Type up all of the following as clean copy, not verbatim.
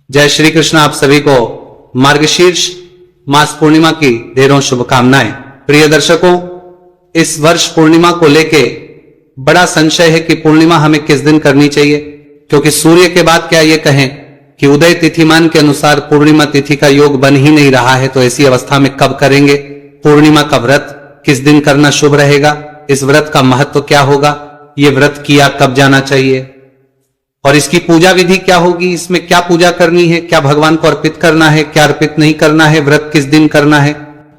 जय श्री कृष्ण। आप सभी को मार्गशीर्ष मास पूर्णिमा की ढेरों शुभकामनाएं। प्रिय दर्शकों, इस वर्ष पूर्णिमा को लेके बड़ा संशय है कि पूर्णिमा हमें किस दिन करनी चाहिए, क्योंकि सूर्य के बाद क्या ये कहें कि उदय तिथिमान के अनुसार पूर्णिमा तिथि का योग बन ही नहीं रहा है, तो ऐसी अवस्था में कब करेंगे? पूर्णिमा का व्रत किस दिन करना शुभ रहेगा? इस व्रत का महत्व क्या होगा? ये व्रत किया कब जाना चाहिए और इसकी पूजा विधि क्या होगी? इसमें क्या पूजा करनी है? क्या भगवान को अर्पित करना है, क्या अर्पित नहीं करना है? व्रत किस दिन करना है?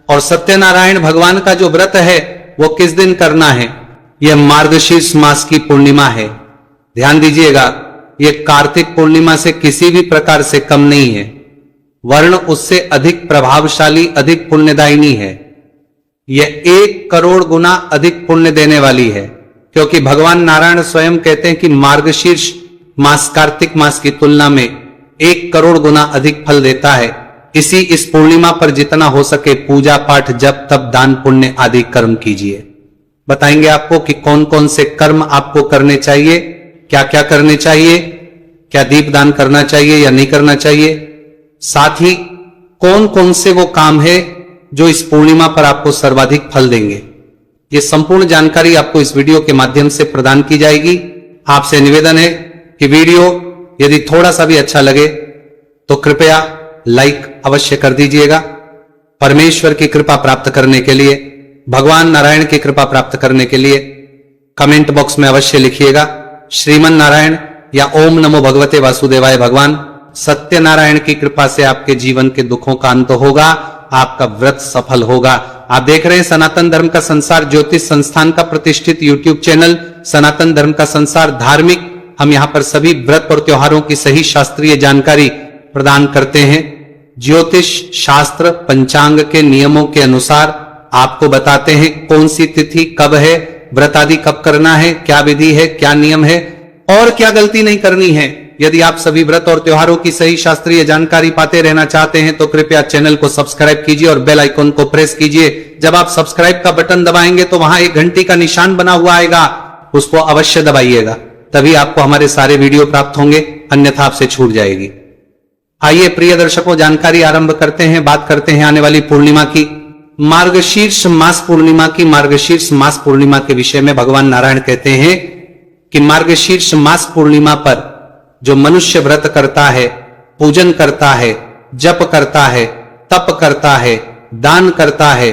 और सत्यनारायण भगवान का जो व्रत है वो किस दिन करना है? यह मार्गशीर्ष मास की पूर्णिमा है। ध्यान दीजिएगा, यह कार्तिक पूर्णिमा से किसी भी प्रकार से कम नहीं है, वर्ण उससे अधिक प्रभावशाली, अधिक पुण्यदायिनी है। यह 1 करोड़ गुना अधिक पुण्य देने वाली है, क्योंकि भगवान नारायण स्वयं कहते हैं कि मार्गशीर्ष मास कार्तिक मास की तुलना में 1 करोड़ गुना अधिक फल देता है। इस पूर्णिमा पर जितना हो सके पूजा पाठ, जप तप, दान पुण्य आदि कर्म कीजिए। बताएंगे आपको कि कौन कौन से कर्म आपको करने चाहिए, क्या क्या करने चाहिए, क्या दीप दान करना चाहिए या नहीं करना चाहिए, साथ ही कौन कौन से वो काम है जो इस पूर्णिमा पर आपको सर्वाधिक फल देंगे। ये संपूर्ण जानकारी आपको इस वीडियो के माध्यम से प्रदान की जाएगी। आपसे निवेदन है कि वीडियो यदि थोड़ा सा भी अच्छा लगे तो कृपया लाइक अवश्य कर दीजिएगा। परमेश्वर की कृपा प्राप्त करने के लिए, भगवान नारायण की कृपा प्राप्त करने के लिए कमेंट बॉक्स में अवश्य लिखिएगा श्रीमन नारायण या ओम नमो भगवते वासुदेवाय। भगवान सत्यनारायण की कृपा से आपके जीवन के दुखों का अंत होगा, आपका व्रत सफल होगा। आप देख रहे हैं सनातन धर्म का संसार ज्योतिष संस्थान का प्रतिष्ठित यूट्यूब चैनल सनातन धर्म का संसार धार्मिक। हम यहां पर सभी व्रत और त्योहारों की सही शास्त्रीय जानकारी प्रदान करते हैं। ज्योतिष शास्त्र पंचांग के नियमों के अनुसार आपको बताते हैं कौन सी तिथि कब है, व्रत आदि कब करना है, क्या विधि है, क्या नियम है और क्या गलती नहीं करनी है। यदि आप सभी व्रत और त्योहारों की सही शास्त्रीय जानकारी पाते रहना चाहते हैं तो कृपया चैनल को सब्सक्राइब कीजिए और बेल आइकन को प्रेस कीजिए। जब आप सब्सक्राइब का बटन दबाएंगे तो वहां एक घंटी का निशान बना हुआ आएगा, उसको अवश्य दबाइएगा, तभी आपको हमारे सारे वीडियो प्राप्त होंगे, अन्यथा आपसे छूट जाएगी। आइए प्रिय दर्शकों, जानकारी आरंभ करते हैं। बात करते हैं आने वाली पूर्णिमा की, मार्गशीर्ष मास पूर्णिमा की। मार्गशीर्ष मास पूर्णिमा के विषय में भगवान नारायण कहते हैं कि मार्गशीर्ष मास पूर्णिमा पर जो मनुष्य व्रत करता है, पूजन करता है, जप करता है, तप करता है, दान करता है,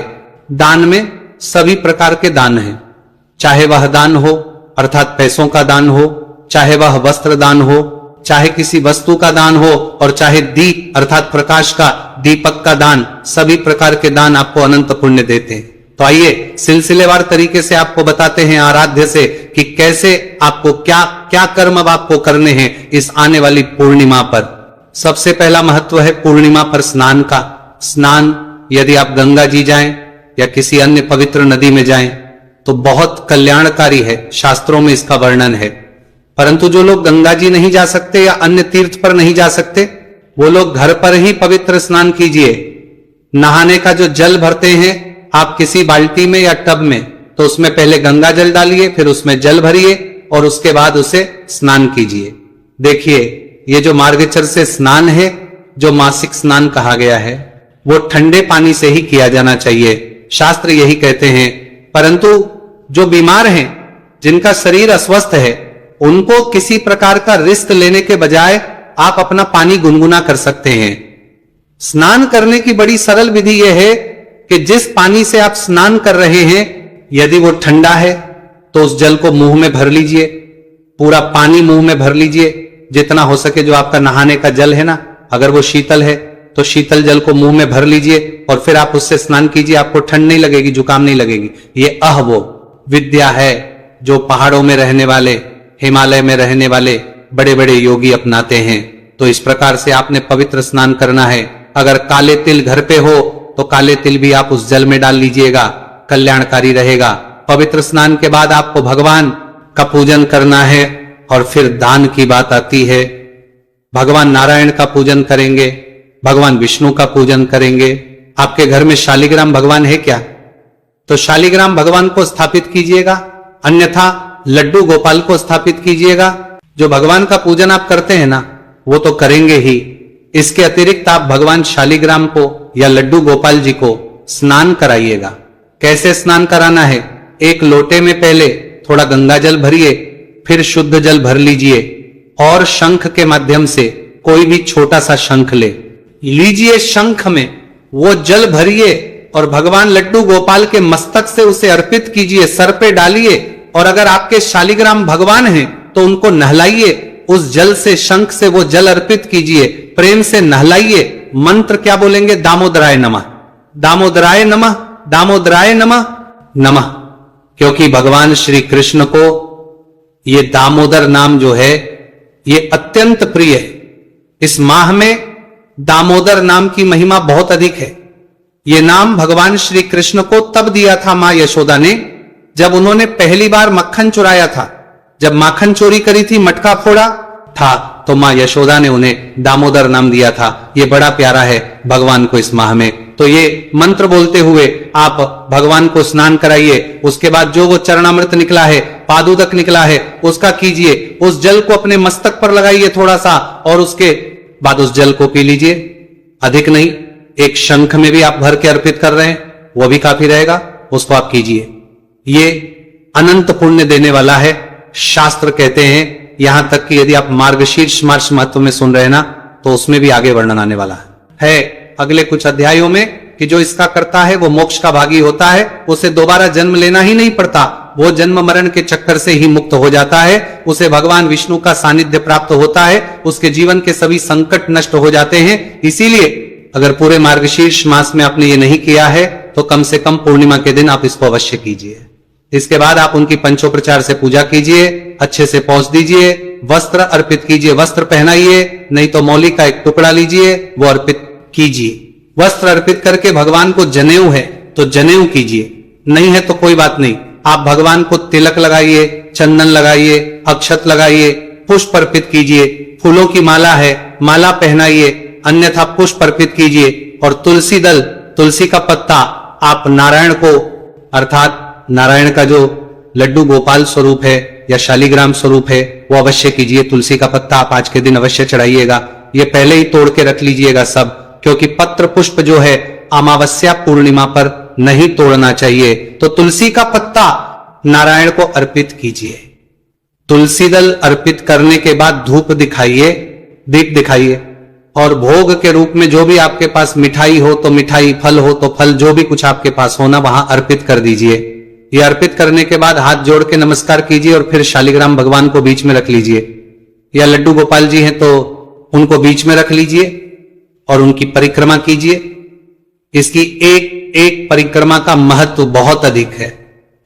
दान में सभी प्रकार के दान हैं, चाहे वह दान हो अर्थात पैसों का दान हो, चाहे वह वस्त्र दान हो, चाहे किसी वस्तु का दान हो और चाहे दीप अर्थात प्रकाश का, दीपक का दान, सभी प्रकार के दान आपको अनंत पुण्य देते हैं। तो आइए सिलसिलेवार तरीके से आपको बताते हैं आराध्य से कि कैसे आपको क्या क्या कर्म अब आपको करने हैं इस आने वाली पूर्णिमा पर। सबसे पहला महत्व है पूर्णिमा पर स्नान का। स्नान यदि आप गंगा जी जाएं या किसी अन्य पवित्र नदी में जाएं तो बहुत कल्याणकारी है, शास्त्रों में इसका वर्णन है। परंतु जो लोग गंगा जी नहीं जा सकते या अन्य तीर्थ पर नहीं जा सकते, वो लोग घर पर ही पवित्र स्नान कीजिए। नहाने का जो जल भरते हैं आप किसी बाल्टी में या टब में, तो उसमें पहले गंगा जल डालिए, फिर उसमें जल भरिए और उसके बाद उसे स्नान कीजिए। देखिए, ये जो मार्गचर से स्नान है, जो मासिक स्नान कहा गया है, वो ठंडे पानी से ही किया जाना चाहिए, शास्त्र यही कहते हैं। परंतु जो बीमार हैं, जिनका शरीर अस्वस्थ है, उनको किसी प्रकार का रिस्क लेने के बजाय आप अपना पानी गुनगुना कर सकते हैं। स्नान करने की बड़ी सरल विधि यह है कि जिस पानी से आप स्नान कर रहे हैं, यदि वो ठंडा है तो उस जल को मुंह में भर लीजिए, पूरा पानी मुंह में भर लीजिए जितना हो सके। जो आपका नहाने का जल है ना, अगर वो शीतल है तो शीतल जल को मुंह में भर लीजिए और फिर आप उससे स्नान कीजिए। आपको ठंड नहीं लगेगी, जुकाम नहीं लगेगी। ये वो विद्या है जो पहाड़ों में रहने वाले, हिमालय में रहने वाले बड़े बड़े योगी अपनाते हैं। तो इस प्रकार से आपने पवित्र स्नान करना है। अगर काले तिल घर पे हो तो काले तिल भी आप उस जल में डाल लीजिएगा, कल्याणकारी रहेगा। पवित्र स्नान के बाद आपको भगवान का पूजन करना है और फिर दान की बात आती है। भगवान नारायण का पूजन करेंगे, भगवान विष्णु का पूजन करेंगे। आपके घर में शालिग्राम भगवान है क्या? तो शालिग्राम भगवान को स्थापित कीजिएगा, अन्यथा लड्डू गोपाल को स्थापित कीजिएगा। जो भगवान का पूजन आप करते हैं ना, वो तो करेंगे ही, इसके अतिरिक्त आप भगवान शालिग्राम को या लड्डू गोपाल जी को स्नान कराइएगा। कैसे स्नान कराना है? एक लोटे में पहले थोड़ा गंगा जल भरिए, फिर शुद्ध जल भर लीजिए और शंख के माध्यम से कोई भी छोटा सा शंख लीजिए, शंख में वो जल भरिए और भगवान लड्डू गोपाल के मस्तक से उसे अर्पित कीजिए, सर पे डालिए। और अगर आपके शालिग्राम भगवान हैं तो उनको नहलाइए, उस जल से, शंख से वो जल अर्पित कीजिए, प्रेम से नहलाइए। मंत्र क्या बोलेंगे? दामोदराय नमः, दामोदराय नमः, दामोदराय नमः नमः। क्योंकि भगवान श्री कृष्ण को ये दामोदर नाम जो है ये अत्यंत प्रिय है। इस माह में दामोदर नाम की महिमा बहुत अधिक है। ये नाम भगवान श्री कृष्ण को तब दिया था मां यशोदा ने जब उन्होंने पहली बार मक्खन चुराया था। जब माखन चोरी करी थी, मटका फोड़ा था, तो मां यशोदा ने उन्हें दामोदर नाम दिया था। ये बड़ा प्यारा है भगवान को इस माह में। तो ये मंत्र बोलते हुए आप भगवान को स्नान कराइए। उसके बाद जो वो चरणामृत निकला है, पादुदक निकला है, उसका कीजिए। उस जल को अपने मस्तक पर लगाइए थोड़ा सा और उसके बाद उस जल को पी लीजिए। अधिक नहीं, एक शंख में भी आप भर के अर्पित कर रहे हैं, वो भी काफी रहेगा, उसको आप कीजिए। ये अनंत पुण्य देने वाला है। शास्त्र कहते हैं, यहां तक कि यदि आप मार्गशीर्ष मास महत्व में सुन रहे हैं ना, तो उसमें भी आगे वर्णन आने वाला है अगले कुछ अध्यायों में, कि जो इसका करता है वो मोक्ष का भागी होता है। उसे दोबारा जन्म लेना ही नहीं पड़ता, वो जन्म मरण के चक्कर से ही मुक्त हो जाता है। उसे भगवान विष्णु का सानिध्य प्राप्त होता है, उसके जीवन के सभी संकट नष्ट हो जाते हैं। इसीलिए अगर पूरे मार्गशीर्ष मास में आपने ये नहीं किया है तो कम से कम पूर्णिमा के दिन आप इसको अवश्य कीजिए। इसके बाद आप उनकी पंचोपचार से पूजा कीजिए, अच्छे से पहुंच दीजिए, वस्त्र अर्पित कीजिए, वस्त्र पहनाइए, नहीं तो मौली का एक टुकड़ा लीजिए, वो अर्पित कीजिए। वस्त्र अर्पित करके भगवान को जनेऊ है तो जनेऊ कीजिए, नहीं है तो कोई बात नहीं। आप भगवान को तिलक लगाइए, चंदन लगाइए, अक्षत लगाइए, पुष्प अर्पित कीजिए। फूलों की माला है, माला पहनाइए, अन्यथा पुष्प अर्पित कीजिए। और तुलसी दल, तुलसी का पत्ता आप नारायण को, अर्थात नारायण का जो लड्डू गोपाल स्वरूप है या शालिग्राम स्वरूप है, वो अवश्य कीजिए। तुलसी का पत्ता आप आज के दिन अवश्य चढ़ाइएगा। ये पहले ही तोड़ के रख लीजिएगा सब, क्योंकि पत्र पुष्प जो है अमावस्या पूर्णिमा पर नहीं तोड़ना चाहिए। तो तुलसी का पत्ता नारायण को अर्पित कीजिए। तुलसी दल अर्पित करने के बाद धूप दिखाइए, दीप दिखाइए, और भोग के रूप में जो भी आपके पास मिठाई हो तो मिठाई, फल हो तो फल, जो भी कुछ आपके पास हो ना, वहां अर्पित कर दीजिए। ये अर्पित करने के बाद हाथ जोड़ के नमस्कार कीजिए और फिर शालिग्राम भगवान को बीच में रख लीजिए, या लड्डू गोपाल जी हैं तो उनको बीच में रख लीजिए और उनकी परिक्रमा कीजिए। इसकी एक एक परिक्रमा का महत्व बहुत अधिक है।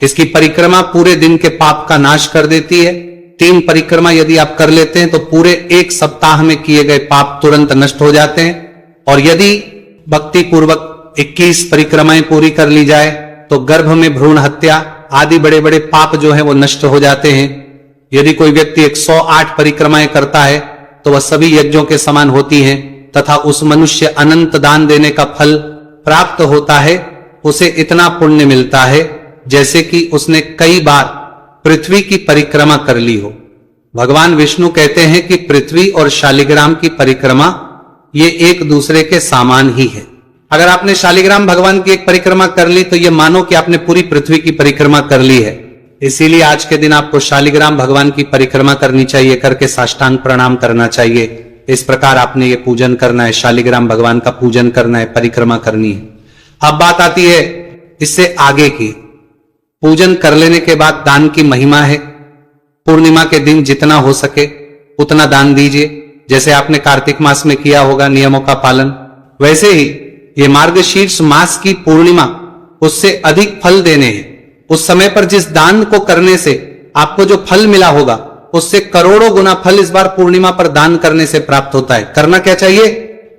इसकी परिक्रमा पूरे दिन के पाप का नाश कर देती है। 3 परिक्रमा यदि आप कर लेते हैं तो पूरे एक सप्ताह में किए गए पाप तुरंत नष्ट हो जाते हैं। और यदि भक्ति पूर्वक 21 परिक्रमाएं पूरी कर ली जाए तो गर्भ में भ्रूण हत्या आदि बड़े बड़े पाप जो है वो नष्ट हो जाते हैं। यदि कोई व्यक्ति 108 परिक्रमाएं करता है तो वह सभी यज्ञों के समान होती हैं, तथा उस मनुष्य अनंत दान देने का फल प्राप्त होता है। उसे इतना पुण्य मिलता है जैसे कि उसने कई बार पृथ्वी की परिक्रमा कर ली हो। भगवान विष्णु कहते हैं कि पृथ्वी और शालिग्राम की परिक्रमा ये एक दूसरे के समान ही है। अगर आपने शालिग्राम भगवान की एक परिक्रमा कर ली तो ये मानो कि आपने पूरी पृथ्वी की परिक्रमा कर ली है। इसीलिए आज के दिन आपको शालिग्राम भगवान की परिक्रमा करनी चाहिए, करके साष्टांग प्रणाम करना चाहिए। इस प्रकार आपने ये पूजन करना है, शालिग्राम भगवान का पूजन करना है, परिक्रमा करनी है। अब बात आती है इससे आगे की। पूजन कर लेने के बाद दान की महिमा है। पूर्णिमा के दिन जितना हो सके उतना दान दीजिए। जैसे आपने कार्तिक मास में किया होगा नियमों का पालन, वैसे ही ये मार्गशीर्ष मास की पूर्णिमा उससे अधिक फल देने हैं। उस समय पर जिस दान को करने से आपको जो फल मिला होगा उससे करोड़ों गुना फल इस बार पूर्णिमा पर दान करने से प्राप्त होता है। करना क्या चाहिए?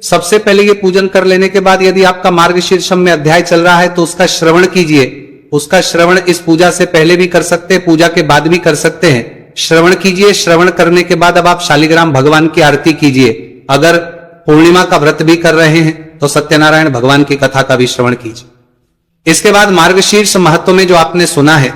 सबसे पहले ये पूजन कर लेने के बाद यदि आपका मार्गशीर्षम में अध्याय चल रहा है तो उसका श्रवण कीजिए। उसका श्रवण इस पूजा से पहले भी कर सकते हैं, पूजा के बाद भी कर सकते हैं। श्रवण कीजिए। श्रवण करने के बाद अब आप शालिग्राम भगवान की आरती कीजिए। अगर पूर्णिमा का व्रत भी कर रहे हैं तो सत्यनारायण भगवान की कथा का भी श्रवण कीजिए। इसके बाद मार्गशीर्ष महत्व में जो आपने सुना है,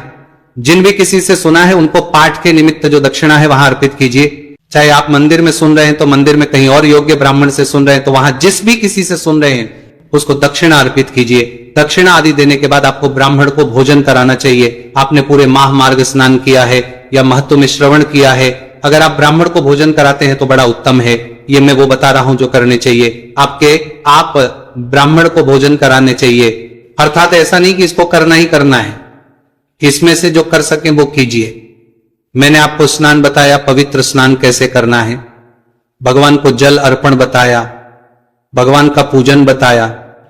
जिन भी किसी से सुना है उनको पाठ के निमित्त जो दक्षिणा है वहां अर्पित कीजिए। चाहे आप मंदिर में सुन रहे हैं तो मंदिर में कहीं और योग्य ब्राह्मण से सुन रहे हैं तो वहां जिस भी किसी से सुन रहे हैं उसको दक्षिणा अर्पित कीजिए। दक्षिणा आदि देने के बाद आपको ब्राह्मण को भोजन कराना चाहिए। आपने पूरे माह मार्ग स्नान किया है या महत्व में श्रवण किया है, अगर आप ब्राह्मण को भोजन कराते हैं तो बड़ा उत्तम है। ये मैं वो बता रहा हूं जो करने चाहिए। आप ब्राह्मण को भोजन कराने चाहिए, अर्थात ऐसा नहीं कि इसको करना ही करना है, इसमें से जो कर सके वो कीजिए। मैंने आपको स्नान बताया, पवित्र स्नान कैसे करना है, भगवान को जल अर्पण बताया, भगवान का पूजन बताया,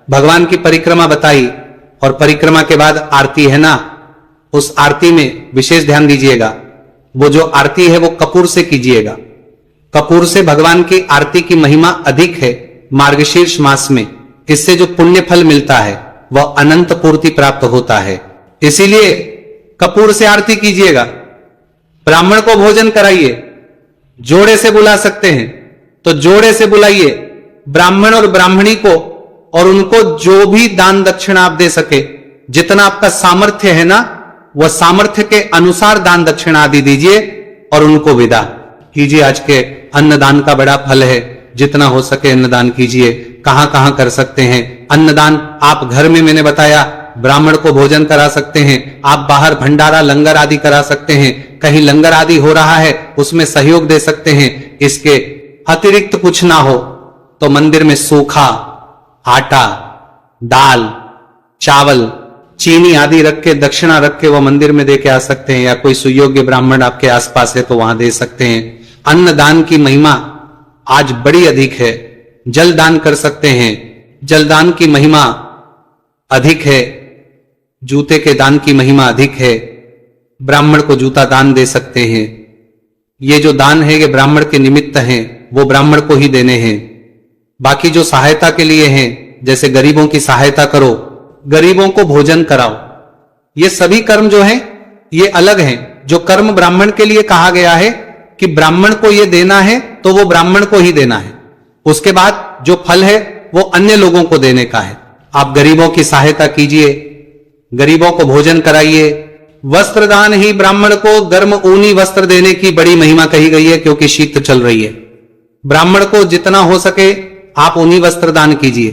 भगवान की परिक्रमा बताई, और परिक्रमा के बाद आरती है ना, उस आरती में विशेष ध्यान दीजिएगा। वो जो आरती है वो कपूर से कीजिएगा। कपूर से भगवान की आरती की महिमा अधिक है मार्गशीर्ष मास में। इससे जो पुण्य फल मिलता है वह अनंत पूर्ति प्राप्त होता है। इसीलिए कपूर से आरती कीजिएगा। ब्राह्मण को भोजन कराइए। जोड़े से बुला सकते हैं तो जोड़े से बुलाइए ब्राह्मण और ब्राह्मणी को, और उनको जो भी दान दक्षिणा आप दे सके, जितना आपका सामर्थ्य है ना, वह सामर्थ्य के अनुसार दान दक्षिणा आदि दीजिए और उनको विदा कीजिए। आज के अन्नदान का बड़ा फल है, जितना हो सके अन्नदान कीजिए। कहां कहां कर सकते हैं अन्नदान? आप घर में, मैंने बताया, ब्राह्मण को भोजन करा सकते हैं। आप बाहर भंडारा लंगर आदि करा सकते हैं। कहीं लंगर आदि हो रहा है उसमें सहयोग दे सकते हैं। इसके अतिरिक्त कुछ ना हो तो मंदिर में सूखा आटा, दाल, चावल, चीनी आदि रख के, दक्षिणा रख के वो मंदिर में दे के आ सकते हैं, या कोई सुयोग्य ब्राह्मण आपके आसपास है तो वहां दे सकते हैं। अन्नदान की महिमा आज बड़ी अधिक है। जलदान कर सकते हैं, जलदान की महिमा अधिक है। जूते के दान की महिमा अधिक है। ब्राह्मण को जूता दान दे सकते हैं। ये जो दान है ये ब्राह्मण के निमित्त हैं, वो ब्राह्मण को ही देने हैं। बाकी जो सहायता के लिए हैं, जैसे गरीबों की सहायता करो, गरीबों को भोजन कराओ, ये सभी कर्म जो हैं ये अलग हैं। जो कर्म ब्राह्मण के लिए कहा गया है कि ब्राह्मण को ये देना है तो वो ब्राह्मण को ही देना है। उसके बाद जो फल है वो अन्य लोगों को देने का है। आप गरीबों की सहायता कीजिए, गरीबों को भोजन कराइए। वस्त्र दान ही ब्राह्मण को गर्म ऊनी वस्त्र देने की बड़ी महिमा कही गई है, क्योंकि शीत चल रही है। ब्राह्मण को जितना हो सके आप ऊनी वस्त्र दान कीजिए,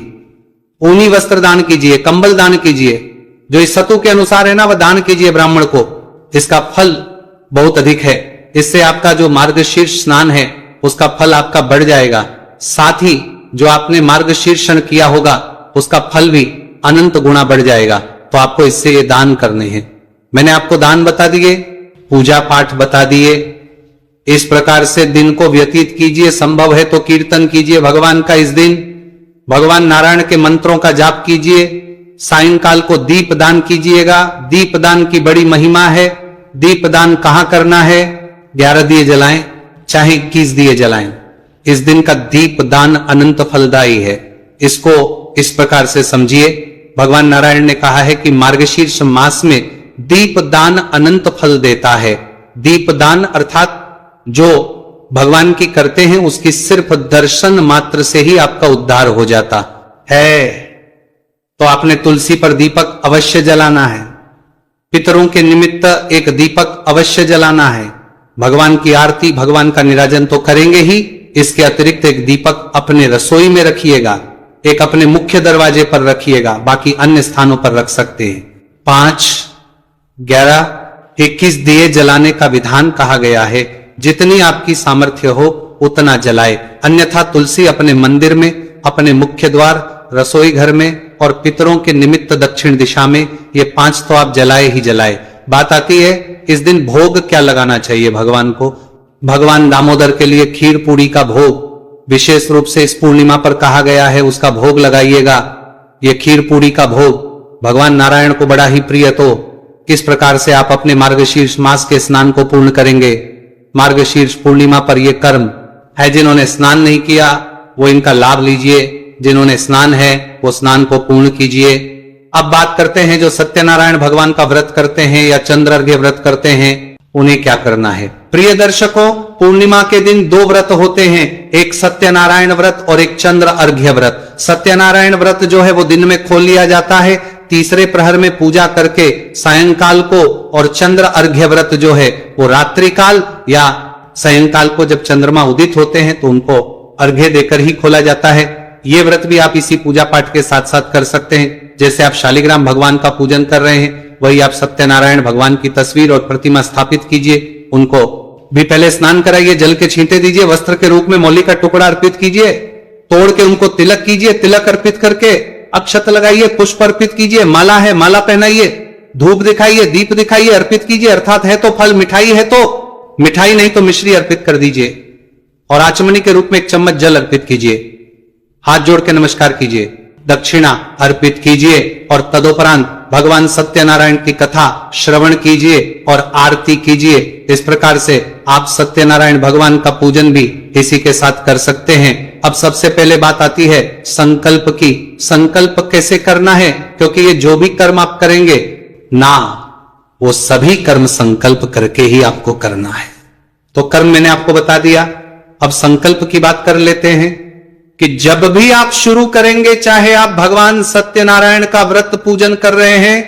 ऊनी वस्त्र दान कीजिए, कंबल दान कीजिए। जो इस सतु के अनुसार है ना वह दान कीजिए ब्राह्मण को। इसका फल बहुत अधिक है। इससे आपका जो मार्गशीर्ष स्नान है उसका फल आपका बढ़ जाएगा। साथ ही जो आपने मार्गशीर्षण किया होगा उसका फल भी अनंत गुना बढ़ जाएगा। तो आपको इससे ये दान करने हैं। मैंने आपको दान बता दिए, पूजा पाठ बता दिए। इस प्रकार से दिन को व्यतीत कीजिए। संभव है तो कीर्तन कीजिए भगवान का। इस दिन भगवान नारायण के मंत्रों का जाप कीजिए। सायंकाल को दीप दान कीजिएगा। दीप दान की बड़ी महिमा है। दीप दान कहां करना है? 11 दिए जलाएं, चाहे 21 दिए जलाएं। इस दिन का दीप दान अनंत फलदायी है। इसको इस प्रकार से समझिए। भगवान नारायण ने कहा है कि मार्गशीर्ष मास में दीप दान अनंत फल देता है। दीप दान अर्थात जो भगवान की करते हैं उसकी सिर्फ दर्शन मात्र से ही आपका उद्धार हो जाता है। तो आपने तुलसी पर दीपक अवश्य जलाना है। पितरों के निमित्त एक दीपक अवश्य जलाना है। भगवान की आरती, भगवान का निराजन तो करेंगे ही, इसके अतिरिक्त एक दीपक अपने रसोई में रखिएगा, एक अपने मुख्य दरवाजे पर रखिएगा, बाकी अन्य स्थानों पर रख सकते हैं। 5, 11, 21 दिए जलाने का विधान कहा गया है। जितनी आपकी सामर्थ्य हो उतना जलाए। अन्यथा तुलसी अपने मंदिर में, अपने मुख्य द्वार, रसोई घर में और पितरों के निमित्त दक्षिण दिशा में, ये 5 तो आप जलाए ही जलाए। बात आती है इस दिन भोग क्या लगाना चाहिए भगवान को। भगवान दामोदर के लिए खीर पूड़ी का भोग विशेष रूप से इस पूर्णिमा पर कहा गया है, उसका भोग लगाइएगा। ये खीर पूड़ी का भोग भगवान नारायण को बड़ा ही प्रिय। तो किस प्रकार से आप अपने मार्गशीर्ष मास के स्नान को पूर्ण करेंगे? मार्गशीर्ष पूर्णिमा पर यह कर्म है। जिन्होंने स्नान नहीं किया वो इनका लाभ लीजिए, जिन्होंने स्नान है वो स्नान को पूर्ण कीजिए। अब बात करते हैं जो सत्यनारायण भगवान का व्रत करते हैं या चंद्र अर्घ्य व्रत करते हैं, उन्हें क्या करना है। प्रिय दर्शकों, पूर्णिमा के दिन 2 व्रत होते हैं, एक सत्यनारायण व्रत और एक चंद्र अर्घ्य व्रत। सत्यनारायण व्रत जो है वो दिन में खोल लिया जाता है, तीसरे प्रहर में पूजा करके सायंकाल को, और चंद्र अर्घ्य व्रत जो है वो रात्रि काल या सायंकाल को जब चंद्रमा उदित होते हैं तो उनको अर्घ्य देकर ही खोला जाता है। ये व्रत भी आप इसी पूजा पाठ के साथ साथ कर सकते हैं। जैसे आप शालिग्राम भगवान का पूजन कर रहे हैं, वही आप सत्यनारायण भगवान की तस्वीर और प्रतिमा स्थापित कीजिए। उनको भी पहले स्नान कराइए, जल के छींटे दीजिए, वस्त्र के रूप में मौली का टुकड़ा अर्पित कीजिए, तोड़ के उनको तिलक कीजिए, तिलक अर्पित करके अक्षत लगाइए, पुष्प अर्पित कीजिए, माला है माला पहनाइए, धूप दिखाइए, दीप दिखाइए, अर्पित कीजिए। अर्थात है तो फल, मिठाई है तो मिठाई, नहीं तो मिश्री अर्पित कर दीजिए और आचमनी के रूप में 1 चम्मच जल अर्पित कीजिए। हाथ जोड़ के नमस्कार कीजिए, दक्षिणा अर्पित कीजिए और तदोपरांत भगवान सत्यनारायण की कथा श्रवण कीजिए और आरती कीजिए। इस प्रकार से आप सत्यनारायण भगवान का पूजन भी इसी के साथ कर सकते हैं। अब सबसे पहले बात आती है संकल्प की। संकल्प कैसे करना है, क्योंकि ये जो भी कर्म आप करेंगे ना, वो सभी कर्म संकल्प करके ही आपको करना है। तो कर्म मैंने आपको बता दिया। अब संकल्प की बात कर लेते हैं कि जब भी आप शुरू करेंगे, चाहे आप भगवान सत्यनारायण का व्रत पूजन कर रहे हैं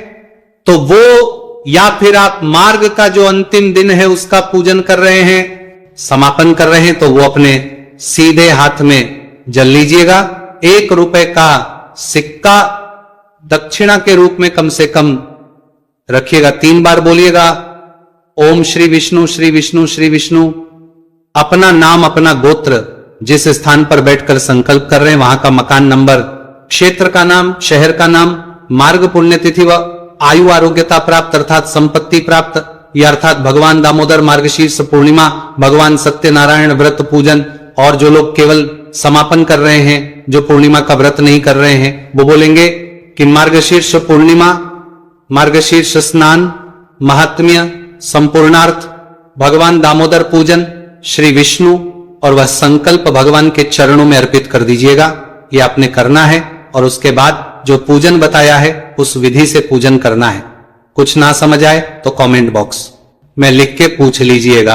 तो वो, या फिर आप मार्ग का जो अंतिम दिन है उसका पूजन कर रहे हैं, समापन कर रहे हैं, तो वो अपने सीधे हाथ में जल लीजिएगा। 1 रुपए का सिक्का दक्षिणा के रूप में कम से कम रखिएगा। 3 बार बोलिएगा ओम श्री विष्णु श्री विष्णु श्री विष्णु। अपना नाम, अपना गोत्र, जिस स्थान पर बैठकर संकल्प कर रहे हैं वहां का मकान नंबर, क्षेत्र का नाम, शहर का नाम, मार्ग, पुण्यतिथि व आयु आरोग्यता प्राप्त अर्थात संपत्ति प्राप्त, या अर्थात भगवान दामोदर मार्गशीर्ष पूर्णिमा, भगवान सत्यनारायण व्रत पूजन। और जो लोग केवल समापन कर रहे हैं, जो पूर्णिमा का व्रत नहीं कर रहे हैं, वो बोलेंगे कि मार्गशीर्ष पूर्णिमा, मार्गशीर्ष स्नान, महात्म्य, संपूर्णार्थ, भगवान दामोदर पूजन, श्री विष्णु, और वह संकल्प भगवान के चरणों में अर्पित कर दीजिएगा। ये आपने करना है और उसके बाद जो पूजन बताया है उस विधि से पूजन करना है। कुछ ना समझ आए तो कमेंट बॉक्स में लिख के पूछ लीजिएगा।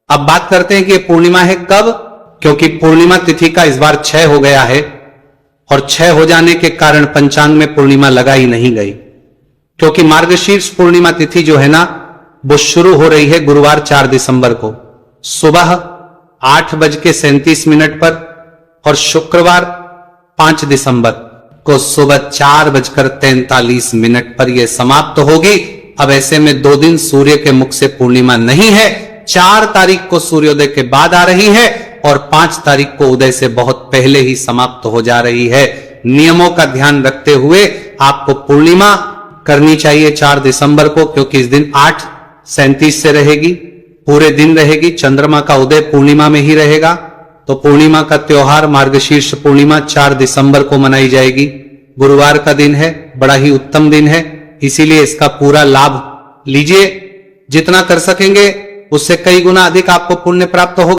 अब बात करते हैं कि ये पूर्णिमा है कब, क्योंकि पूर्णिमा तिथि का इस बार 6 हो गया है और 6 हो जाने के कारण पंचांग में पूर्णिमा लगाई नहीं गई, क्योंकि मार्गशीर्ष पूर्णिमा तिथि जो है ना, वो शुरू हो रही है गुरुवार 4 दिसंबर को सुबह 8:37 पर और शुक्रवार 5 दिसंबर को सुबह 4:43 पर यह समाप्त होगी। अब ऐसे में 2 दिन सूर्य के मुख से पूर्णिमा नहीं है। 4 तारीख को सूर्योदय के बाद आ रही है और 5 तारीख को उदय से बहुत पहले ही समाप्त हो जा रही है। नियमों का ध्यान रखते हुए आपको पूर्णिमा करनी चाहिए 4 दिसंबर को, क्योंकि इस दिन 8:37 से रहेगी, पूरे दिन रहेगी। चंद्रमा का उदय पूर्णिमा में ही रहेगा, तो पूर्णिमा का त्योहार मार्गशीर्ष पूर्णिमा 4 दिसंबर को मनाई जाएगी। गुरुवार का दिन है, बड़ा ही उत्तम दिन है, इसीलिए इसका पूरा लाभ लीजिए। जितना कर सकेंगे उससे कई गुना अधिक आपको पुण्य प्राप्त होगा।